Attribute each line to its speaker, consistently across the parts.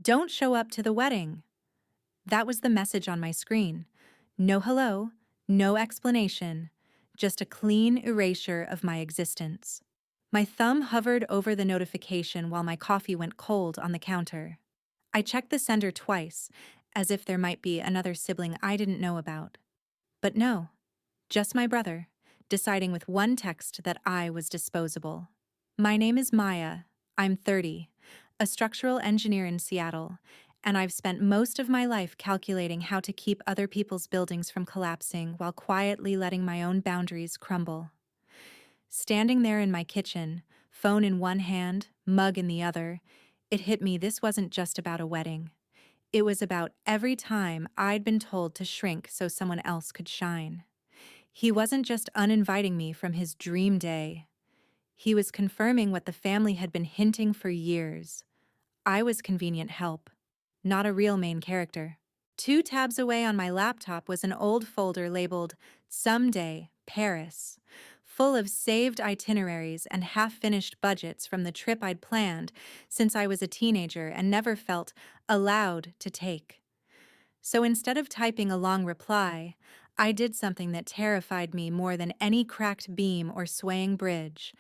Speaker 1: Don't show up to the wedding. That was the message on my screen. No hello, no explanation, just a clean erasure of my existence. My thumb hovered over the notification while my coffee went cold on the counter. I checked the sender twice, as if there might be another sibling I didn't know about. But no, just my brother, deciding with one text that I was disposable. My name is Maya. I'm 30, a structural engineer in Seattle, and I've spent most of my life calculating how to keep other people's buildings from collapsing while quietly letting my own boundaries crumble. Standing there in my kitchen, phone in one hand, mug in the other, it hit me this wasn't just about a wedding. It was about every time I'd been told to shrink so someone else could shine. He wasn't just uninviting me from his dream day. He was confirming what the family had been hinting for years. I was convenient help, not a real main character. 2 tabs away on my laptop was an old folder labeled Someday, Paris, full of saved itineraries and half-finished budgets from the trip I'd planned since I was a teenager and never felt allowed to take. So instead of typing a long reply, I did something that terrified me more than any cracked beam or swaying bridge.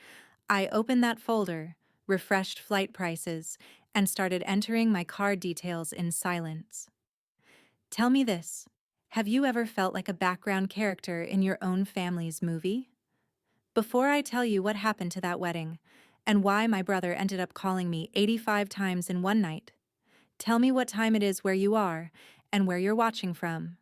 Speaker 1: I opened that folder, refreshed flight prices, and started entering my card details in silence. Tell me this. Have you ever felt like a background character in your own family's movie? Before I tell you what happened to that wedding, and why my brother ended up calling me 85 times in one night, tell me what time it is where you are, and where you're watching from.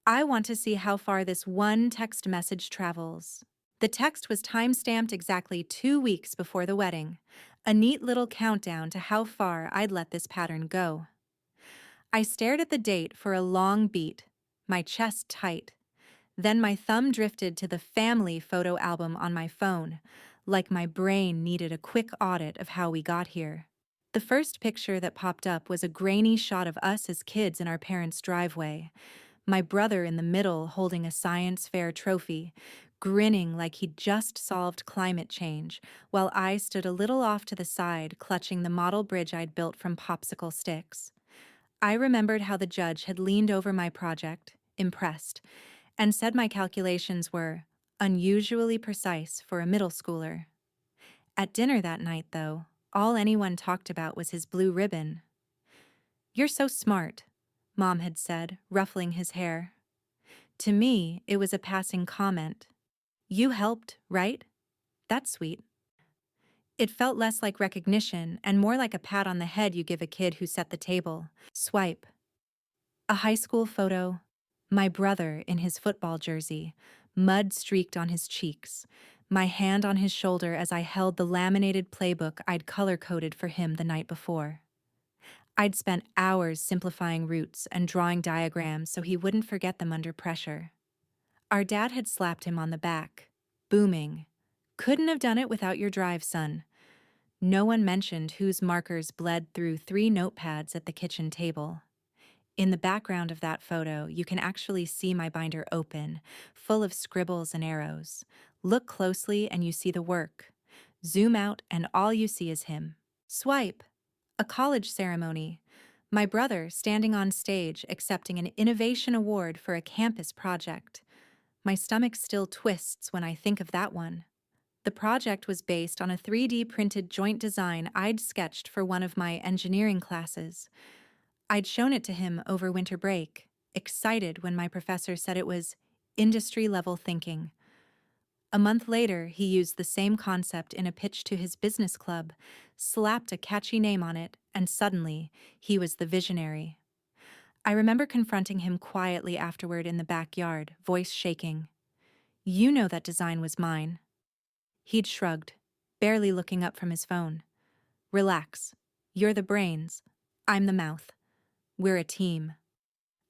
Speaker 1: I want to see how far this one text message travels. The text was time-stamped exactly 2 weeks before the wedding, a neat little countdown to how far I'd let this pattern go. I stared at the date for a long beat, my chest tight. Then my thumb drifted to the family photo album on my phone, like my brain needed a quick audit of how we got here. The first picture that popped up was a grainy shot of us as kids in our parents' driveway, my brother in the middle holding a science fair trophy, grinning like he'd just solved climate change, while I stood a little off to the side clutching the model bridge I'd built from popsicle sticks. I remembered how the judge had leaned over my project, impressed, and said my calculations were unusually precise for a middle schooler. At dinner that night, though, all anyone talked about was his blue ribbon. "You're so smart," Mom had said, ruffling his hair. To me, it was a passing comment. "You helped, right? That's sweet." It felt less like recognition and more like a pat on the head you give a kid who set the table. Swipe. A high school photo. My brother in his football jersey, mud streaked on his cheeks, my hand on his shoulder as I held the laminated playbook I'd color-coded for him the night before. I'd spent hours simplifying routes and drawing diagrams so he wouldn't forget them under pressure. Our dad had slapped him on the back, booming, "Couldn't have done it without your drive, son." No one mentioned whose markers bled through 3 notepads at the kitchen table. In the background of that photo, you can actually see my binder open, full of scribbles and arrows. Look closely and you see the work. Zoom out and all you see is him. Swipe. A college ceremony. My brother standing on stage accepting an innovation award for a campus project. My stomach still twists when I think of that one. The project was based on a 3D printed joint design I'd sketched for one of my engineering classes. I'd shown it to him over winter break, excited when my professor said it was industry-level thinking. A month later, he used the same concept in a pitch to his business club, slapped a catchy name on it, and suddenly, he was the visionary. I remember confronting him quietly afterward in the backyard, voice shaking. "You know that design was mine." He'd shrugged, barely looking up from his phone. "Relax. You're the brains. I'm the mouth. We're a team."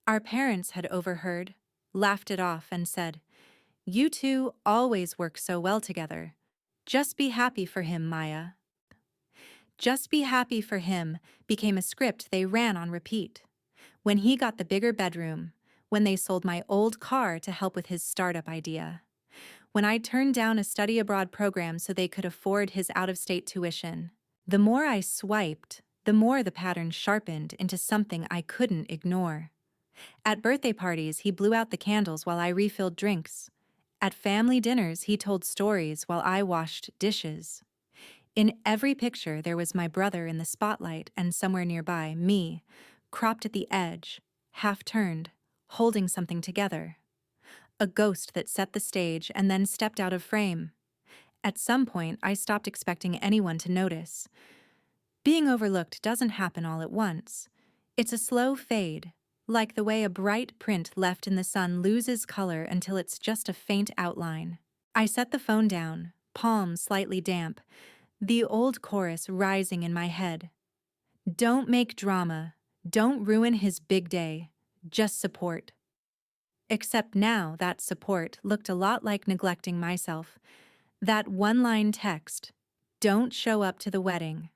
Speaker 1: Our parents had overheard, laughed it off, and said, "You two always work so well together. Just be happy for him, Maya." "Just be happy for him" became a script they ran on repeat. When he got the bigger bedroom, when they sold my old car to help with his startup idea, when I turned down a study abroad program so they could afford his out-of-state tuition. The more I swiped, the more the pattern sharpened into something I couldn't ignore. At birthday parties, he blew out the candles while I refilled drinks. At family dinners, he told stories while I washed dishes. In every picture, there was my brother in the spotlight and somewhere nearby, me, cropped at the edge, half turned, holding something together. A ghost that set the stage and then stepped out of frame. At some point, I stopped expecting anyone to notice. Being overlooked doesn't happen all at once. It's a slow fade, like the way a bright print left in the sun loses color until it's just a faint outline. I set the phone down, palms slightly damp, the old chorus rising in my head. Don't make drama. Don't ruin his big day. Just support. Except now that support looked a lot like neglecting myself. That one-line text, "Don't show up to the wedding,"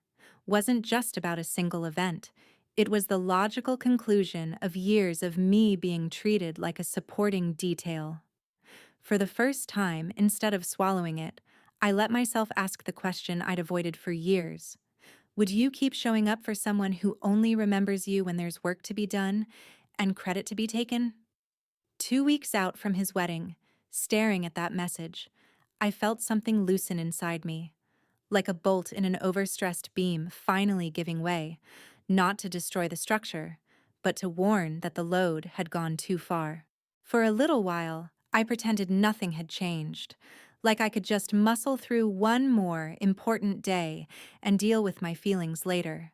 Speaker 1: wasn't just about a single event. It was the logical conclusion of years of me being treated like a supporting detail. For the first time, instead of swallowing it, I let myself ask the question I'd avoided for years. Would you keep showing up for someone who only remembers you when there's work to be done and credit to be taken? 2 weeks out from his wedding, staring at that message, I felt something loosen inside me, like a bolt in an overstressed beam finally giving way, not to destroy the structure, but to warn that the load had gone too far. For a little while, I pretended nothing had changed, like I could just muscle through one more important day and deal with my feelings later.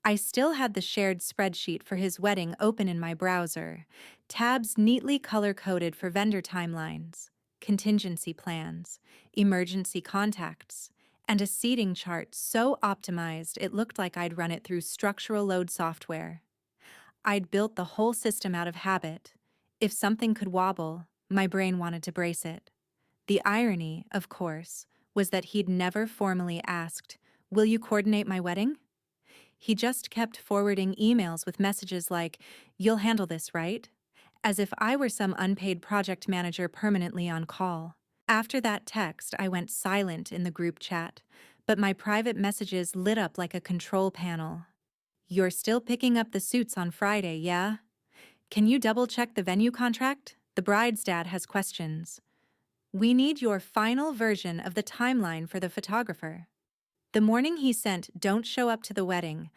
Speaker 1: I still had the shared spreadsheet for his wedding open in my browser, tabs neatly color-coded for vendor timelines, contingency plans, emergency contacts, and a seating chart so optimized it looked like I'd run it through structural load software. I'd built the whole system out of habit. If something could wobble, my brain wanted to brace it. The irony, of course, was that he'd never formally asked, "Will you coordinate my wedding?" He just kept forwarding emails with messages like, "You'll handle this, right?" As if I were some unpaid project manager permanently on call. After that text, I went silent in the group chat, but my private messages lit up like a control panel. "You're still picking up the suits on Friday, yeah? Can you double-check the venue contract? The bride's dad has questions. We need your final version of the timeline for the photographer." The morning he sent "Don't show up to the wedding,"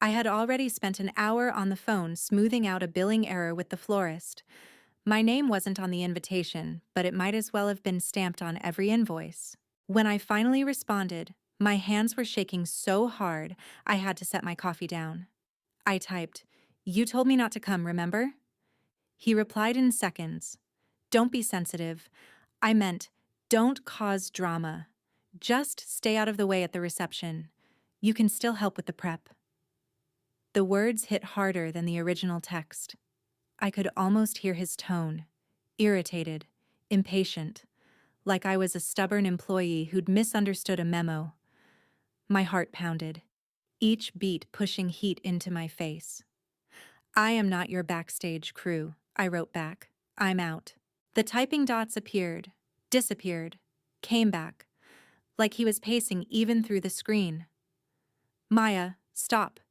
Speaker 1: I had already spent an hour on the phone smoothing out a billing error with the florist. My name wasn't on the invitation, but it might as well have been stamped on every invoice. When I finally responded, my hands were shaking so hard I had to set my coffee down. I typed, "You told me not to come, remember?" He replied in seconds, "Don't be sensitive. I meant, don't cause drama. Just stay out of the way at the reception. You can still help with the prep." The words hit harder than the original text. I could almost hear his tone, irritated, impatient, like I was a stubborn employee who'd misunderstood a memo. My heart pounded, each beat pushing heat into my face. "I am not your backstage crew," I wrote back. "I'm out." The typing dots appeared, disappeared, came back, like he was pacing even through the screen. "Maya, stop.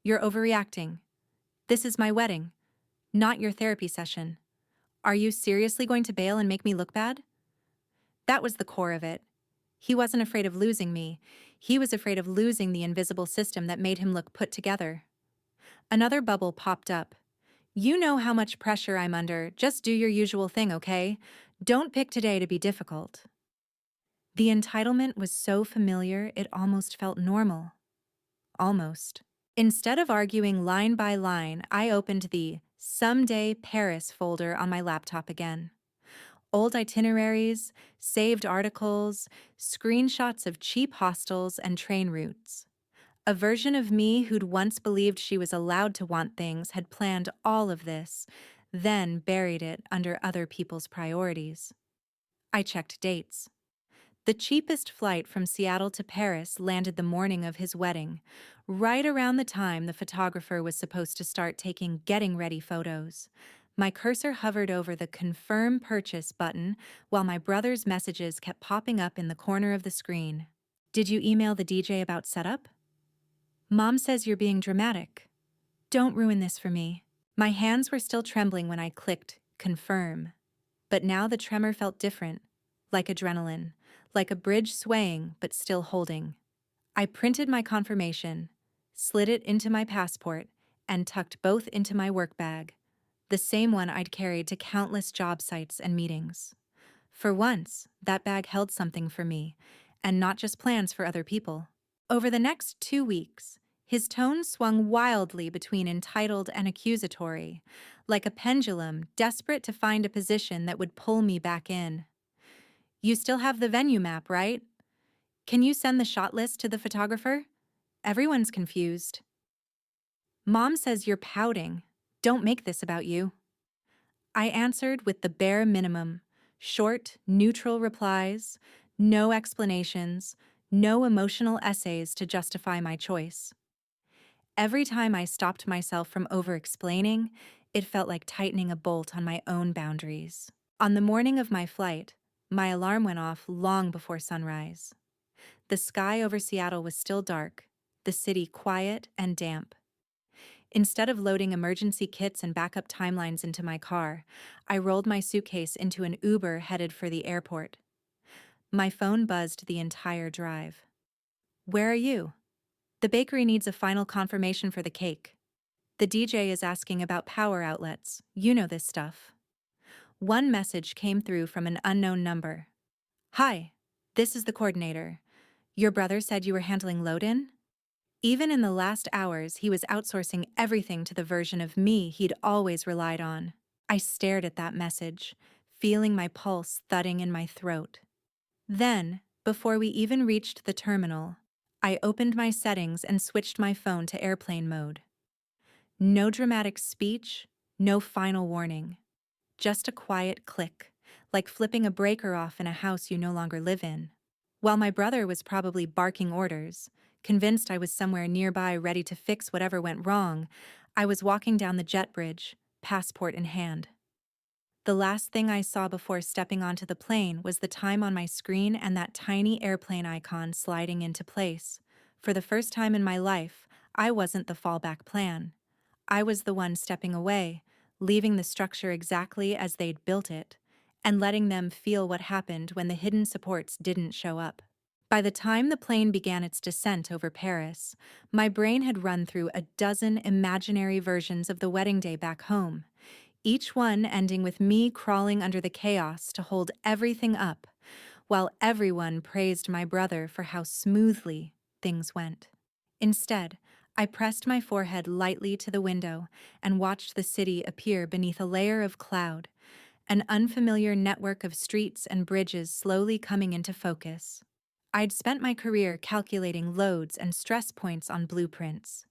Speaker 1: You're overreacting. This is my wedding, not your therapy session. Are you seriously going to bail and make me look bad?" That was the core of it. He wasn't afraid of losing me. He was afraid of losing the invisible system that made him look put together. Another bubble popped up. "You know how much pressure I'm under. Just do your usual thing, okay? Don't pick today to be difficult." The entitlement was so familiar it almost felt normal. Almost. Instead of arguing line by line, I opened the "Someday Paris" folder on my laptop again. Old itineraries, saved articles, screenshots of cheap hostels and train routes. A version of me who'd once believed she was allowed to want things had planned all of this, then buried it under other people's priorities. I checked dates. The cheapest flight from Seattle to Paris landed the morning of his wedding, right around the time the photographer was supposed to start taking getting-ready photos. My cursor hovered over the "Confirm Purchase" button while my brother's messages kept popping up in the corner of the screen. "Did you email the DJ about setup?" Mom says you're being dramatic. Don't ruin this for me. My hands were still trembling when I clicked confirm. But now the tremor felt different, like adrenaline, like a bridge swaying but still holding. I printed my confirmation, slid it into my passport, and tucked both into my work bag, the same one I'd carried to countless job sites and meetings. For once, that bag held something for me, and not just plans for other people. Over the next 2 weeks, his tone swung wildly between entitled and accusatory, like a pendulum desperate to find a position that would pull me back in. You still have the venue map, right? Can you send the shot list to the photographer? Everyone's confused. Mom says you're pouting. Don't make this about you. I answered with the bare minimum: short, neutral replies, no explanations, no emotional essays to justify my choice. Every time I stopped myself from over-explaining, it felt like tightening a bolt on my own boundaries. On the morning of my flight, my alarm went off long before sunrise. The sky over Seattle was still dark, the city quiet and damp. Instead of loading emergency kits and backup timelines into my car, I rolled my suitcase into an Uber headed for the airport. My phone buzzed the entire drive. Where are you? The bakery needs a final confirmation for the cake. The DJ is asking about power outlets. You know this stuff. One message came through from an unknown number. Hi, this is the coordinator. Your brother said you were handling load-in? Even in the last hours, he was outsourcing everything to the version of me he'd always relied on. I stared at that message, feeling my pulse thudding in my throat. Then, before we even reached the terminal, I opened my settings and switched my phone to airplane mode. No dramatic speech, no final warning. Just a quiet click, like flipping a breaker off in a house you no longer live in. While my brother was probably barking orders, convinced I was somewhere nearby ready to fix whatever went wrong, I was walking down the jet bridge, passport in hand. The last thing I saw before stepping onto the plane was the time on my screen and that tiny airplane icon sliding into place. For the first time in my life, I wasn't the fallback plan. I was the one stepping away, leaving the structure exactly as they'd built it, and letting them feel what happened when the hidden supports didn't show up. By the time the plane began its descent over Paris, my brain had run through a dozen imaginary versions of the wedding day back home, each one ending with me crawling under the chaos to hold everything up, while everyone praised my brother for how smoothly things went. Instead, I pressed my forehead lightly to the window and watched the city appear beneath a layer of cloud, an unfamiliar network of streets and bridges slowly coming into focus. I'd spent my career calculating loads and stress points on blueprints.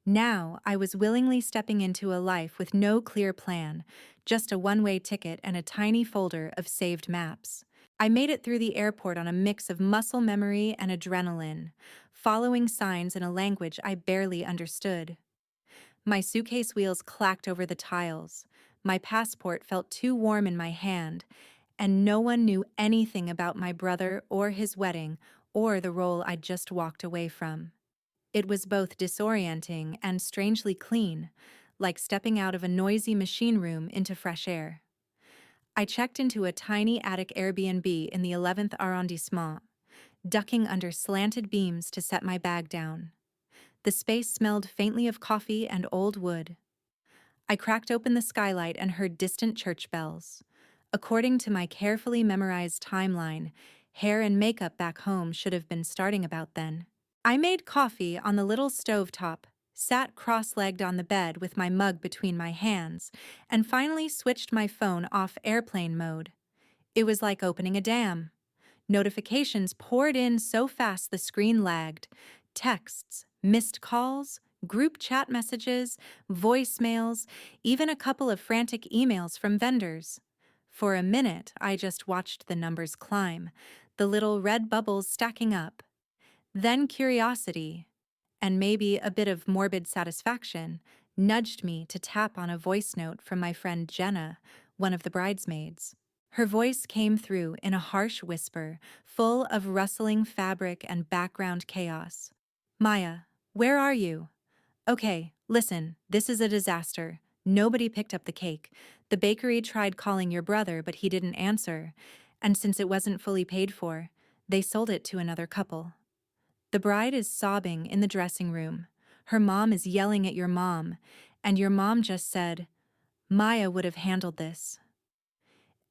Speaker 1: Now I was willingly stepping into a life with no clear plan, just a one-way ticket and a tiny folder of saved maps. I made it through the airport on a mix of muscle memory and adrenaline, following signs in a language I barely understood. My suitcase wheels clacked over the tiles, my passport felt too warm in my hand, and no one knew anything about my brother or his wedding or the role I'd just walked away from. It was both disorienting and strangely clean, like stepping out of a noisy machine room into fresh air. I checked into a tiny attic Airbnb in the 11th arrondissement, ducking under slanted beams to set my bag down. The space smelled faintly of coffee and old wood. I cracked open the skylight and heard distant church bells. According to my carefully memorized timeline, hair and makeup back home should have been starting about then. I made coffee on the little stovetop, sat cross-legged on the bed with my mug between my hands, and finally switched my phone off airplane mode. It was like opening a dam. Notifications poured in so fast the screen lagged. Texts, missed calls, group chat messages, voicemails, even a couple of frantic emails from vendors. For a minute, I just watched the numbers climb, the little red bubbles stacking up. Then curiosity, and maybe a bit of morbid satisfaction, nudged me to tap on a voice note from my friend Jenna, one of the bridesmaids. Her voice came through in a harsh whisper, full of rustling fabric and background chaos. Maya, Where are you? Okay, listen, this is a disaster. Nobody picked up the cake. The bakery tried calling your brother, but he didn't answer. And since it wasn't fully paid for, they sold it to another couple. The bride is sobbing in the dressing room. Her mom is yelling at your mom, and your mom just said, Maya would have handled this.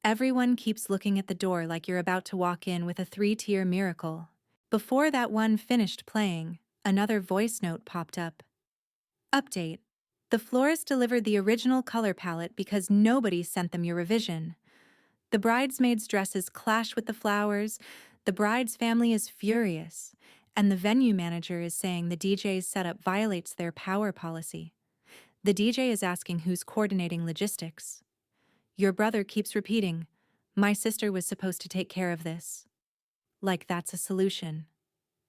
Speaker 1: Everyone keeps looking at the door like you're about to walk in with a 3-tier miracle. Before that one finished playing, another voice note popped up. Update. The florist delivered the original color palette because nobody sent them your revision. The bridesmaids' dresses clash with the flowers, the bride's family is furious, and the venue manager is saying the DJ's setup violates their power policy. The DJ is asking who's coordinating logistics. Your brother keeps repeating, my sister was supposed to take care of this. Like that's a solution.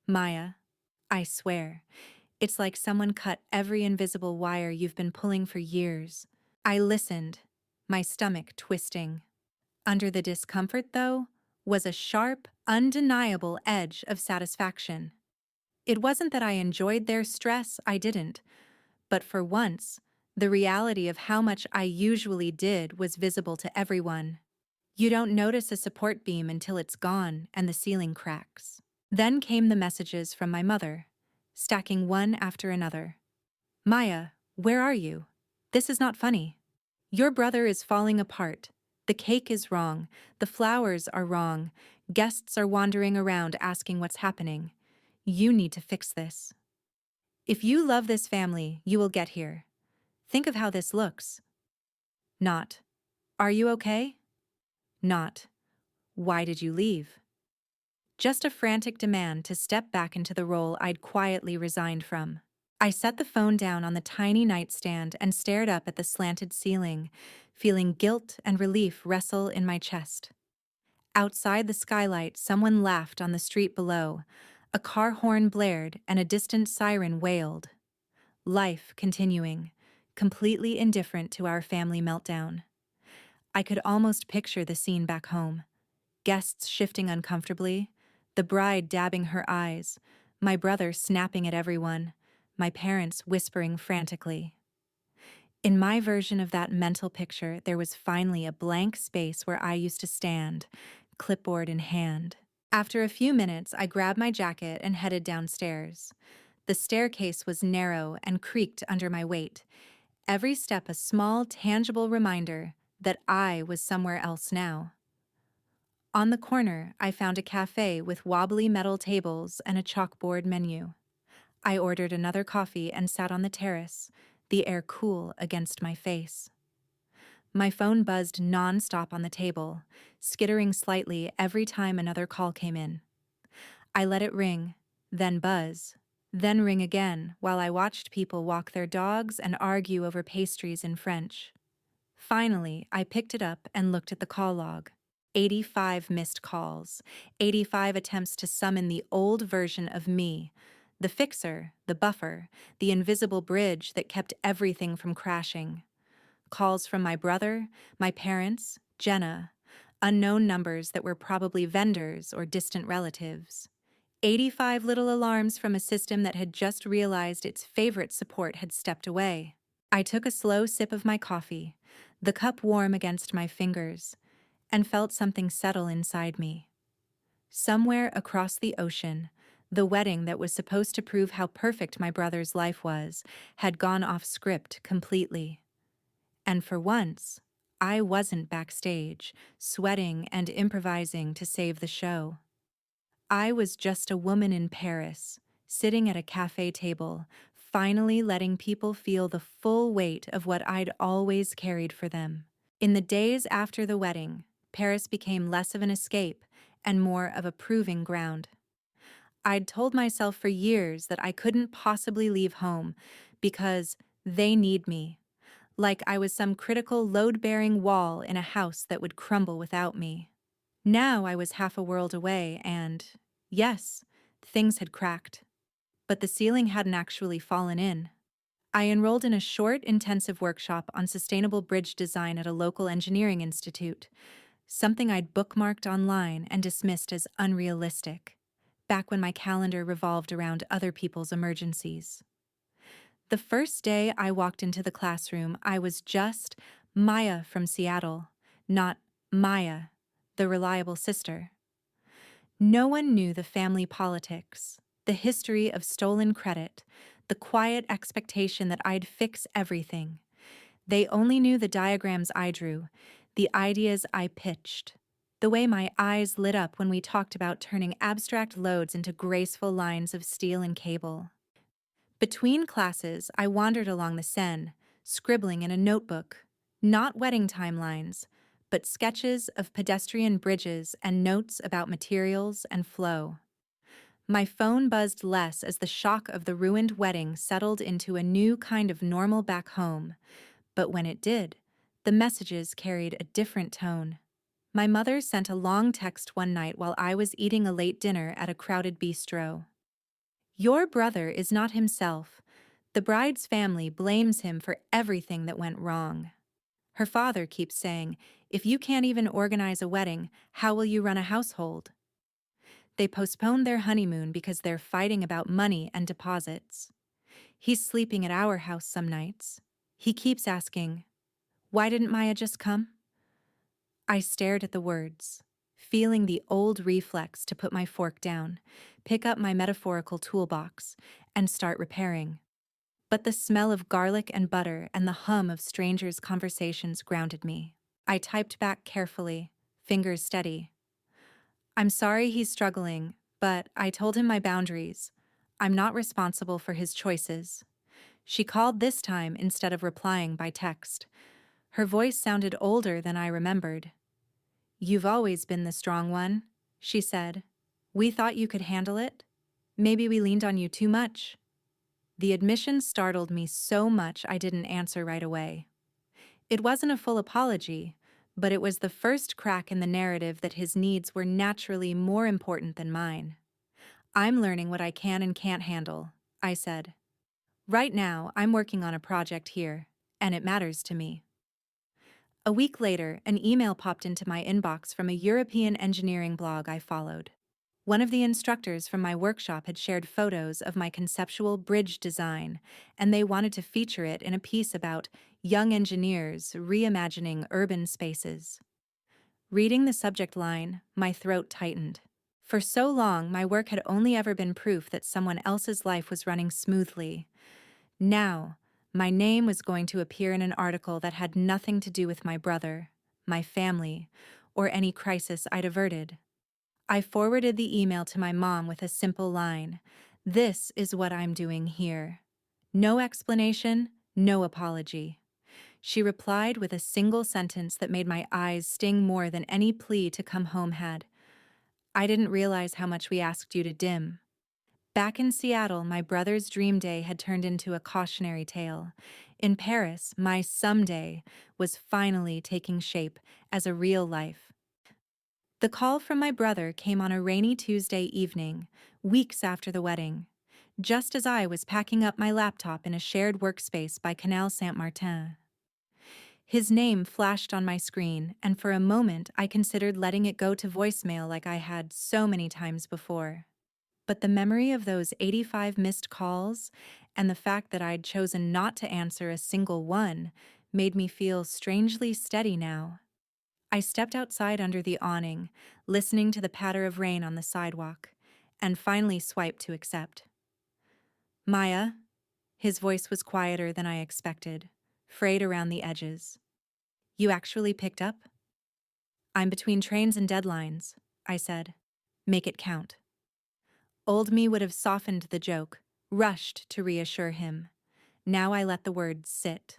Speaker 1: Maya, I swear, it's like someone cut every invisible wire you've been pulling for years. I listened, my stomach twisting. Under the discomfort, though, was a sharp, undeniable edge of satisfaction. It wasn't that I enjoyed their stress, I didn't. But for once, the reality of how much I usually did was visible to everyone. You don't notice a support beam until it's gone and the ceiling cracks. Then came the messages from my mother, stacking one after another. Maya, where are you? This is not funny. Your brother is falling apart. The cake is wrong. The flowers are wrong. Guests are wandering around asking what's happening. You need to fix this. If you love this family, you will get here. Think of how this looks. Not, are you okay? Not, why did you leave? Just a frantic demand to step back into the role I'd quietly resigned from. I set the phone down on the tiny nightstand and stared up at the slanted ceiling, feeling guilt and relief wrestle in my chest. Outside the skylight, someone laughed on the street below. A car horn blared and a distant siren wailed. Life continuing, completely indifferent to our family meltdown. I could almost picture the scene back home. Guests shifting uncomfortably, the bride dabbing her eyes, my brother snapping at everyone, my parents whispering frantically. In my version of that mental picture, there was finally a blank space where I used to stand, clipboard in hand. After a few minutes, I grabbed my jacket and headed downstairs. The staircase was narrow and creaked under my weight, every step a small, tangible reminder that I was somewhere else now. On the corner, I found a cafe with wobbly metal tables and a chalkboard menu. I ordered another coffee and sat on the terrace, the air cool against my face. My phone buzzed non-stop on the table, skittering slightly every time another call came in. I let it ring, then buzz, then ring again while I watched people walk their dogs and argue over pastries in French. Finally, I picked it up and looked at the call log. 85 missed calls, 85 attempts to summon the old version of me, the fixer, the buffer, the invisible bridge that kept everything from crashing. Calls from my brother, my parents, Jenna, unknown numbers that were probably vendors or distant relatives. 85 little alarms from a system that had just realized its favorite support had stepped away. I took a slow sip of my coffee, the cup warm against my fingers, and felt something settle inside me. Somewhere across the ocean, the wedding that was supposed to prove how perfect my brother's life was had gone off script completely. And for once, I wasn't backstage, sweating and improvising to save the show. I was just a woman in Paris, sitting at a cafe table, finally letting people feel the full weight of what I'd always carried for them. In the days after the wedding, Paris became less of an escape and more of a proving ground. I'd told myself for years that I couldn't possibly leave home because they need me, like I was some critical load-bearing wall in a house that would crumble without me. Now I was half a world away and, yes, things had cracked. But the ceiling hadn't actually fallen in. I enrolled in a short, intensive workshop on sustainable bridge design at a local engineering institute, something I'd bookmarked online and dismissed as unrealistic, back when my calendar revolved around other people's emergencies. The first day I walked into the classroom, I was just Maya from Seattle, not Maya, the reliable sister. No one knew the family politics, the history of stolen credit, the quiet expectation that I'd fix everything. They only knew the diagrams I drew, the ideas I pitched, the way my eyes lit up when we talked about turning abstract loads into graceful lines of steel and cable. Between classes, I wandered along the Seine, scribbling in a notebook, not wedding timelines, but sketches of pedestrian bridges and notes about materials and flow. My phone buzzed less as the shock of the ruined wedding settled into a new kind of normal back home, but when it did, the messages carried a different tone. My mother sent a long text one night while I was eating a late dinner at a crowded bistro. Your brother is not himself. The bride's family blames him for everything that went wrong. Her father keeps saying, if you can't even organize a wedding, how will you run a household? They postponed their honeymoon because they're fighting about money and deposits. He's sleeping at our house some nights. He keeps asking, why didn't Maya just come? I stared at the words, feeling the old reflex to put my fork down, pick up my metaphorical toolbox, and start repairing. But the smell of garlic and butter and the hum of strangers' conversations grounded me. I typed back carefully, fingers steady. I'm sorry he's struggling, but I told him my boundaries. I'm not responsible for his choices. She called this time instead of replying by text. Her voice sounded older than I remembered. You've always been the strong one, she said. We thought you could handle it. Maybe we leaned on you too much. The admission startled me so much I didn't answer right away. It wasn't a full apology, but it was the first crack in the narrative that his needs were naturally more important than mine. I'm learning what I can and can't handle, I said. Right now, I'm working on a project here, and it matters to me. A week later, an email popped into my inbox from a European engineering blog I followed. One of the instructors from my workshop had shared photos of my conceptual bridge design, and they wanted to feature it in a piece about young engineers reimagining urban spaces. Reading the subject line, my throat tightened. For so long, my work had only ever been proof that someone else's life was running smoothly. Now, my name was going to appear in an article that had nothing to do with my brother, my family, or any crisis I'd averted. I forwarded the email to my mom with a simple line. This is what I'm doing here. No explanation, no apology. She replied with a single sentence that made my eyes sting more than any plea to come home had. I didn't realize how much we asked you to dim. Back in Seattle, my brother's dream day had turned into a cautionary tale. In Paris, my someday was finally taking shape as a real life. The call from my brother came on a rainy Tuesday evening, weeks after the wedding, just as I was packing up my laptop in a shared workspace by Canal Saint-Martin. His name flashed on my screen, and for a moment I considered letting it go to voicemail like I had so many times before. But the memory of those 85 missed calls and the fact that I'd chosen not to answer a single one made me feel strangely steady now. I stepped outside under the awning, listening to the patter of rain on the sidewalk, and finally swiped to accept. Maya, his voice was quieter than I expected, frayed around the edges. You actually picked up? I'm between trains and deadlines, I said. Make it count. Old me would have softened the joke, rushed to reassure him. Now I let the words sit.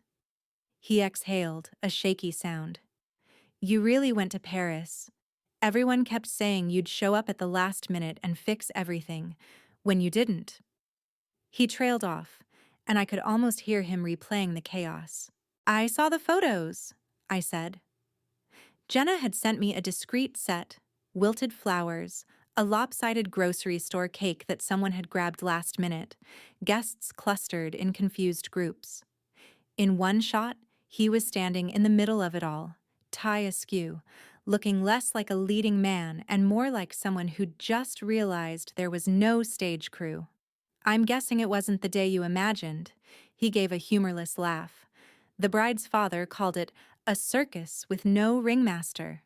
Speaker 1: He exhaled, a shaky sound. You really went to Paris. Everyone kept saying you'd show up at the last minute and fix everything, when you didn't. He trailed off, and I could almost hear him replaying the chaos. I saw the photos, I said. Jenna had sent me a discreet set, wilted flowers, a lopsided grocery store cake that someone had grabbed last minute, guests clustered in confused groups. In one shot, he was standing in the middle of it all, tie askew, looking less like a leading man and more like someone who'd just realized there was no stage crew. I'm guessing it wasn't the day you imagined, He gave a humorless laugh. The bride's father called it a circus with no ringmaster.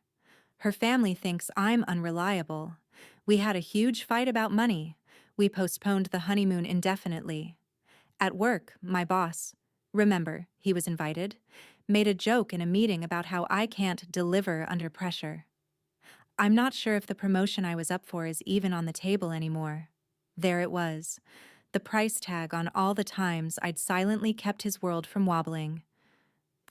Speaker 1: Her family thinks I'm unreliable. We had a huge fight about money. We postponed the honeymoon indefinitely. At work, my boss, remember, he was invited, made a joke in a meeting about how I can't deliver under pressure. I'm not sure if the promotion I was up for is even on the table anymore. There it was, the price tag on all the times I'd silently kept his world from wobbling.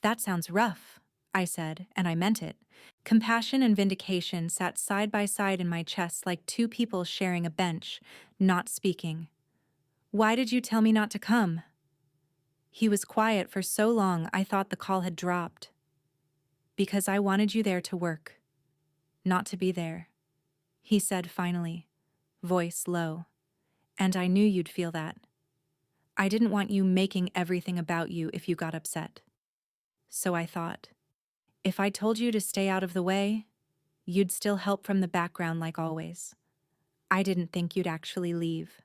Speaker 1: That sounds rough, I said, and I meant it. Compassion and vindication sat side by side in my chest like two people sharing a bench, not speaking. Why did you tell me not to come? He was quiet for so long I thought the call had dropped. Because I wanted you there to work, not to be there, he said finally, voice low. And I knew you'd feel that. I didn't want you making everything about you if you got upset. So I thought, if I told you to stay out of the way, you'd still help from the background like always. I didn't think you'd actually leave.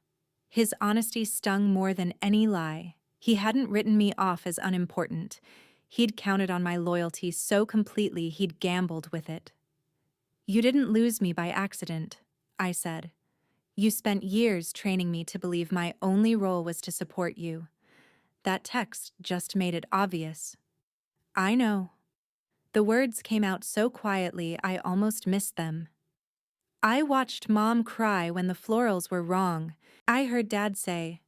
Speaker 1: His honesty stung more than any lie. He hadn't written me off as unimportant. He'd counted on my loyalty so completely he'd gambled with it. You didn't lose me by accident, I said. You spent years training me to believe my only role was to support you. That text just made it obvious. I know. The words came out so quietly I almost missed them. I watched Mom cry when the florals were wrong. I heard Dad say,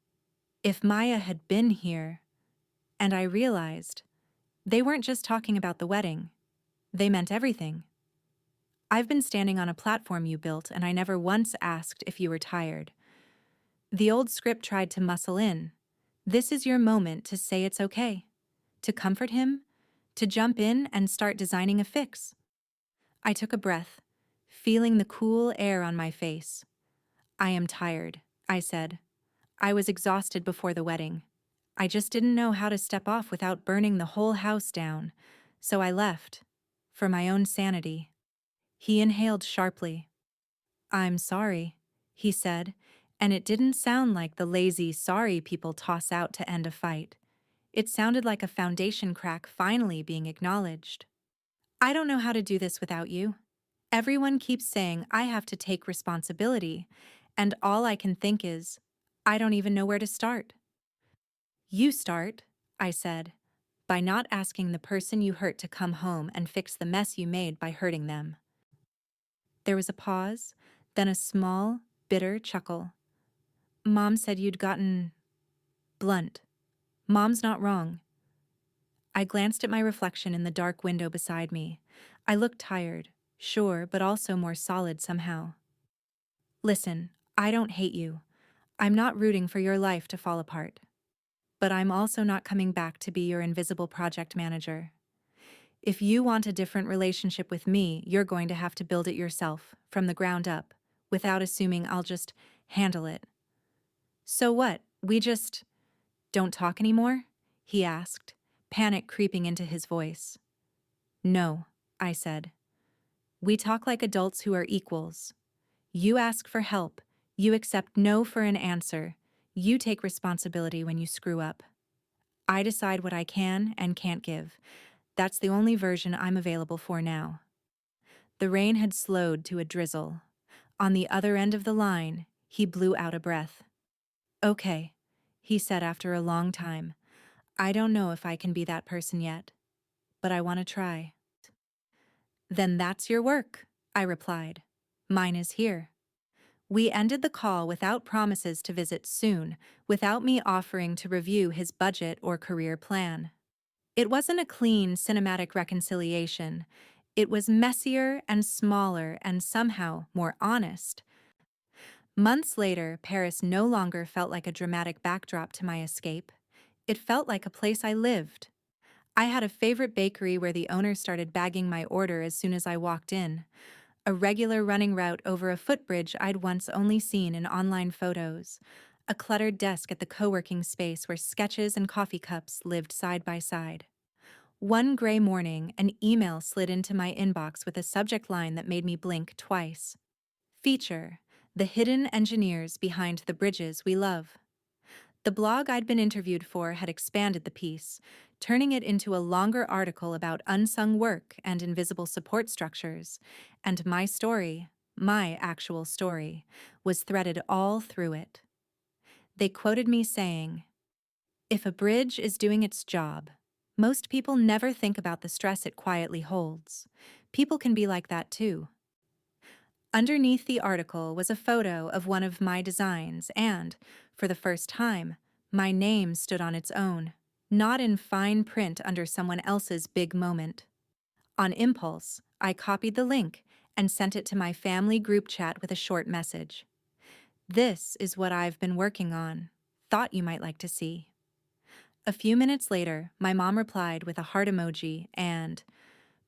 Speaker 1: if Maya had been here, and I realized they weren't just talking about the wedding. They meant everything. I've been standing on a platform you built, and I never once asked if you were tired. The old script tried to muscle in. This is your moment to say it's okay, to comfort him, to jump in and start designing a fix. I took a breath, feeling the cool air on my face. I am tired, I said. I was exhausted before the wedding. I just didn't know how to step off without burning the whole house down, so I left, for my own sanity. He inhaled sharply. I'm sorry, he said, and it didn't sound like the lazy sorry people toss out to end a fight. It sounded like a foundation crack finally being acknowledged. I don't know how to do this without you. Everyone keeps saying I have to take responsibility, and all I can think is, I don't even know where to start. You start, I said, by not asking the person you hurt to come home and fix the mess you made by hurting them. There was a pause, then a small, bitter chuckle. Mom said you'd gotten blunt. Mom's not wrong. I glanced at my reflection in the dark window beside me. I looked tired, sure, but also more solid somehow. Listen, I don't hate you. I'm not rooting for your life to fall apart. But I'm also not coming back to be your invisible project manager. If you want a different relationship with me, you're going to have to build it yourself, from the ground up, without assuming I'll just handle it. So what, we just don't talk anymore? He asked, panic creeping into his voice. No, I said. We talk like adults who are equals. You ask for help. You accept no for an answer. You take responsibility when you screw up. I decide what I can and can't give. That's the only version I'm available for now. The rain had slowed to a drizzle. On the other end of the line, he blew out a breath. Okay, he said after a long time. I don't know if I can be that person yet, but I want to try. Then that's your work, I replied. Mine is here. We ended the call without promises to visit soon, without me offering to review his budget or career plan. It wasn't a clean, cinematic reconciliation. It was messier and smaller and somehow more honest. Months later, Paris no longer felt like a dramatic backdrop to my escape. It felt like a place I lived. I had a favorite bakery where the owner started bagging my order as soon as I walked in. A regular running route over a footbridge I'd once only seen in online photos. A cluttered desk at the co-working space where sketches and coffee cups lived side by side. One gray morning, an email slid into my inbox with a subject line that made me blink twice. Feature: the hidden engineers behind the bridges we love. The blog I'd been interviewed for had expanded the piece, turning it into a longer article about unsung work and invisible support structures, and my story, my actual story, was threaded all through it. They quoted me saying, "If a bridge is doing its job, most people never think about the stress it quietly holds. People can be like that too." Underneath the article was a photo of one of my designs and, for the first time, my name stood on its own, not in fine print under someone else's big moment. On impulse, I copied the link and sent it to my family group chat with a short message. "This is what I've been working on. Thought you might like to see." A few minutes later, my mom replied with a heart emoji and,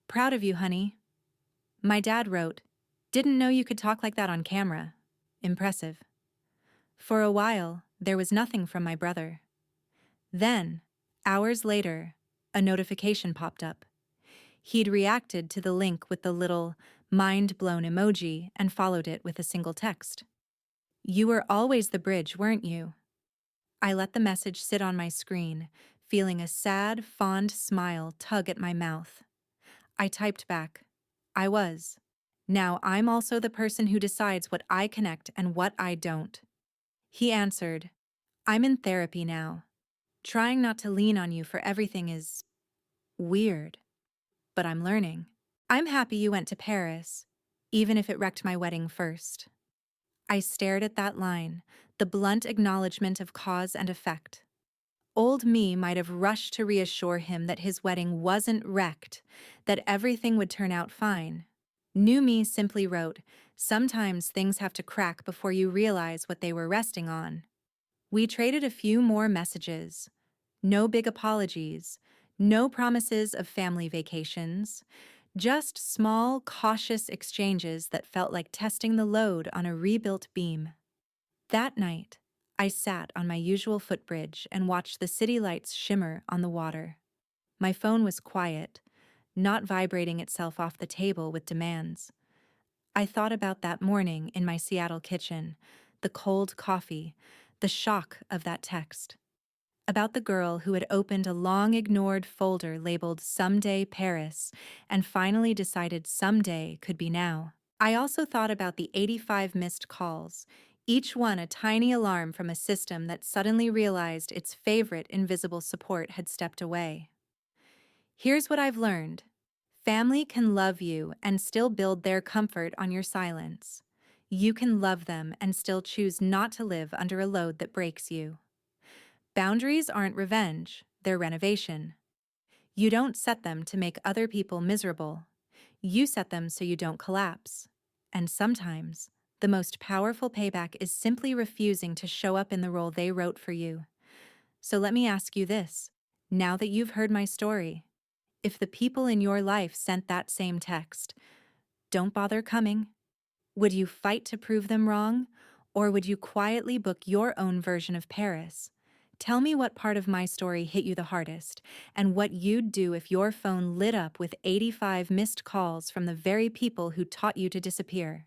Speaker 1: "Proud of you, honey." My dad wrote, "Didn't know you could talk like that on camera. Impressive." For a while, there was nothing from my brother. Then, hours later, a notification popped up. He'd reacted to the link with the little mind-blown emoji and followed it with a single text. "You were always the bridge, weren't you?" I let the message sit on my screen, feeling a sad, fond smile tug at my mouth. I typed back, "I was. Now I'm also the person who decides what I connect and what I don't." He answered, "I'm in therapy now. Trying not to lean on you for everything is weird, but I'm learning. I'm happy you went to Paris, even if it wrecked my wedding first." I stared at that line, the blunt acknowledgement of cause and effect. Old me might have rushed to reassure him that his wedding wasn't wrecked, that everything would turn out fine. New me simply wrote, "Sometimes things have to crack before you realize what they were resting on." We traded a few more messages. No big apologies, no promises of family vacations, just small, cautious exchanges that felt like testing the load on a rebuilt beam. That night, I sat on my usual footbridge and watched the city lights shimmer on the water. My phone was quiet, not vibrating itself off the table with demands. I thought about that morning in my Seattle kitchen, the cold coffee, the shock of that text. About the girl who had opened a long-ignored folder labeled "Someday Paris" and finally decided someday could be now. I also thought about the 85 missed calls, each one a tiny alarm from a system that suddenly realized its favorite invisible support had stepped away. Here's what I've learned. Family can love you and still build their comfort on your silence. You can love them and still choose not to live under a load that breaks you. Boundaries aren't revenge, they're renovation. You don't set them to make other people miserable. You set them so you don't collapse. And sometimes, the most powerful payback is simply refusing to show up in the role they wrote for you. So let me ask you this, now that you've heard my story, if the people in your life sent that same text, "Don't bother coming," would you fight to prove them wrong, or would you quietly book your own version of Paris? Tell me what part of my story hit you the hardest, and what you'd do if your phone lit up with 85 missed calls from the very people who taught you to disappear.